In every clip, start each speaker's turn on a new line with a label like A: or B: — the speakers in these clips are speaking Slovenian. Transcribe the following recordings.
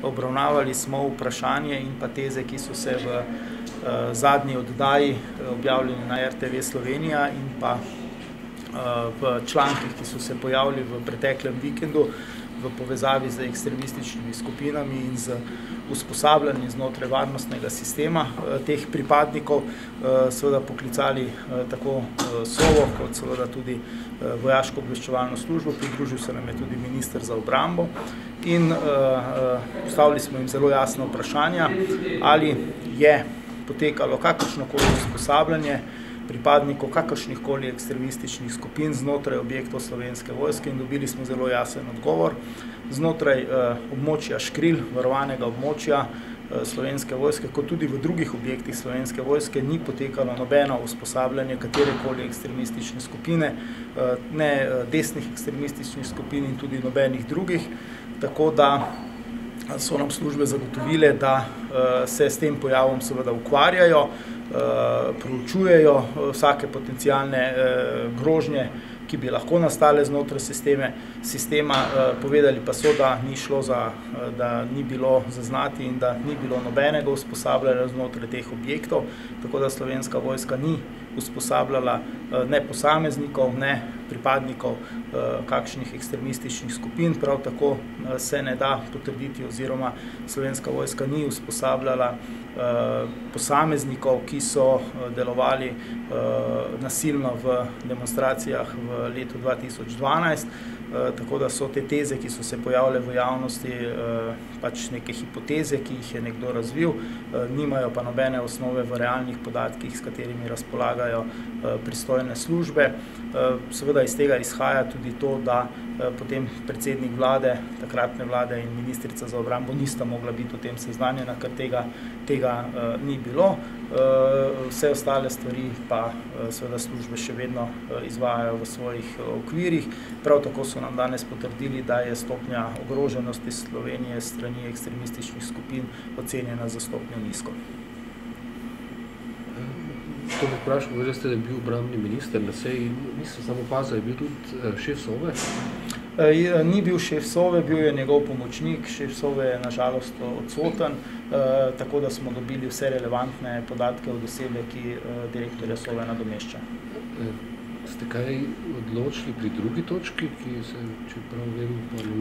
A: Obravnavali smo vprašanje in pa teze, ki so se v zadnji oddaji objavljeni na RTV Slovenija in pa v člankih, ki so se pojavili v preteklem vikendu v povezavi z ekstremističnimi skupinami in z usposabljanjem znotraj varnostnega sistema teh pripadnikov, seveda poklicali tako SOVO kot seveda tudi vojaško obveščevalno službo, pridružil se nam je tudi minister za obrambo in postavili smo jim zelo jasno vprašanja, ali je potekalo kakršnokoli usposabljanje pripadnikov kakršnihkoli ekstremističnih skupin znotraj objektov Slovenske vojske in dobili smo zelo jasen odgovor. Znotraj območja Škril, varovanega območja Slovenske vojske, kot tudi v drugih objektih Slovenske vojske, ni potekalo nobeno usposabljanje katerekoli ekstremistične skupine, ne desnih ekstremističnih skupin in tudi nobenih drugih, tako da so nam službe zagotovile, da se s tem pojavom seveda ukvarjajo, proučujejo vsake potencialne grožnje, ki bi lahko nastale znotraj sistema, povedali pa so, da ni šlo da ni bilo zaznati in da ni bilo nobenega usposabljanja znotraj teh objektov, tako da Slovenska vojska ni usposabljala ne posameznikov, ne pripadnikov kakšnih ekstremističnih skupin, prav tako se ne da potrditi oziroma Slovenska vojska ni usposabljala posameznikov, ki so delovali nasilno v demonstracijah v letu 2012, tako da so te teze, ki so se pojavile v javnosti, pač neke hipoteze, ki jih je nekdo razvil, nimajo pa nobene osnove v realnih podatkih, s katerimi razpolagajo pristojne službe. Seveda iz tega izhaja tudi to, da potem predsednik vlade, takratne vlade in ministrica za obrambo nista mogla biti o tem seznanjena, ker tega ni bilo. Vse ostale stvari pa seveda službe še vedno izvajajo v svojih okvirih. Prav tako so nam danes potrdili, da je stopnja ogroženosti Slovenije s strani ekstremističnih skupin ocenjena za stopnjo nizko.
B: To bi vprašal, povedali ste, da je bil obrambni minister na seji, nisem samo opazil, je bil tudi šef SOVE?
A: Ni bil šef SOVE, bil je njegov pomočnik, šef SOVE je na žalost odsoten, tako da smo dobili vse relevantne podatke od osebe, ki direktorja SOVE nadomešča.
B: Ste kaj odločili pri drugi točki, ki se, čeprav vem,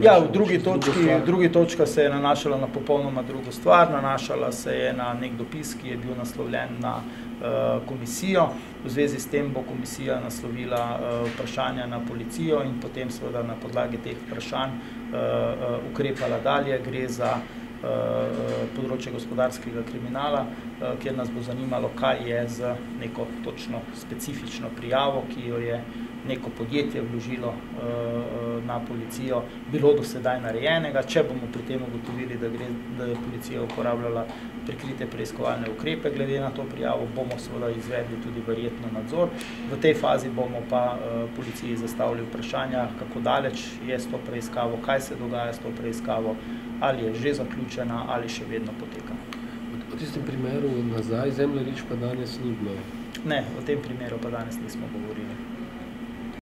A: ja, v drugi točka se je nanašala na popolnoma drugo stvar, nanašala se je na nek dopis, ki je bil naslovljen na komisijo. V zvezi s tem bo komisija naslovila vprašanja na policijo in potem seveda na podlagi teh vprašanj ukrepala dalje. Gre za področje gospodarskega kriminala, kjer nas bo zanimalo, kaj je z neko točno specifično prijavo, ki jo je neko podjetje vložilo na policijo, bilo do sedaj narejenega. Če bomo pri tem ugotovili, da je policija uporabljala prikrite preiskovalne ukrepe glede na to prijavo, bomo seveda izvedli tudi verjetno nadzor. V tej fazi bomo pa policiji zastavili vprašanja, kako daleč je s to preiskavo, kaj se dogaja s to preiskavo, ali je že zaključena ali še vedno poteka.
B: O tistem primeru nazaj Zemljarič pa danes ni bilo?
A: Ne, o tem primeru pa danes nismo govorili.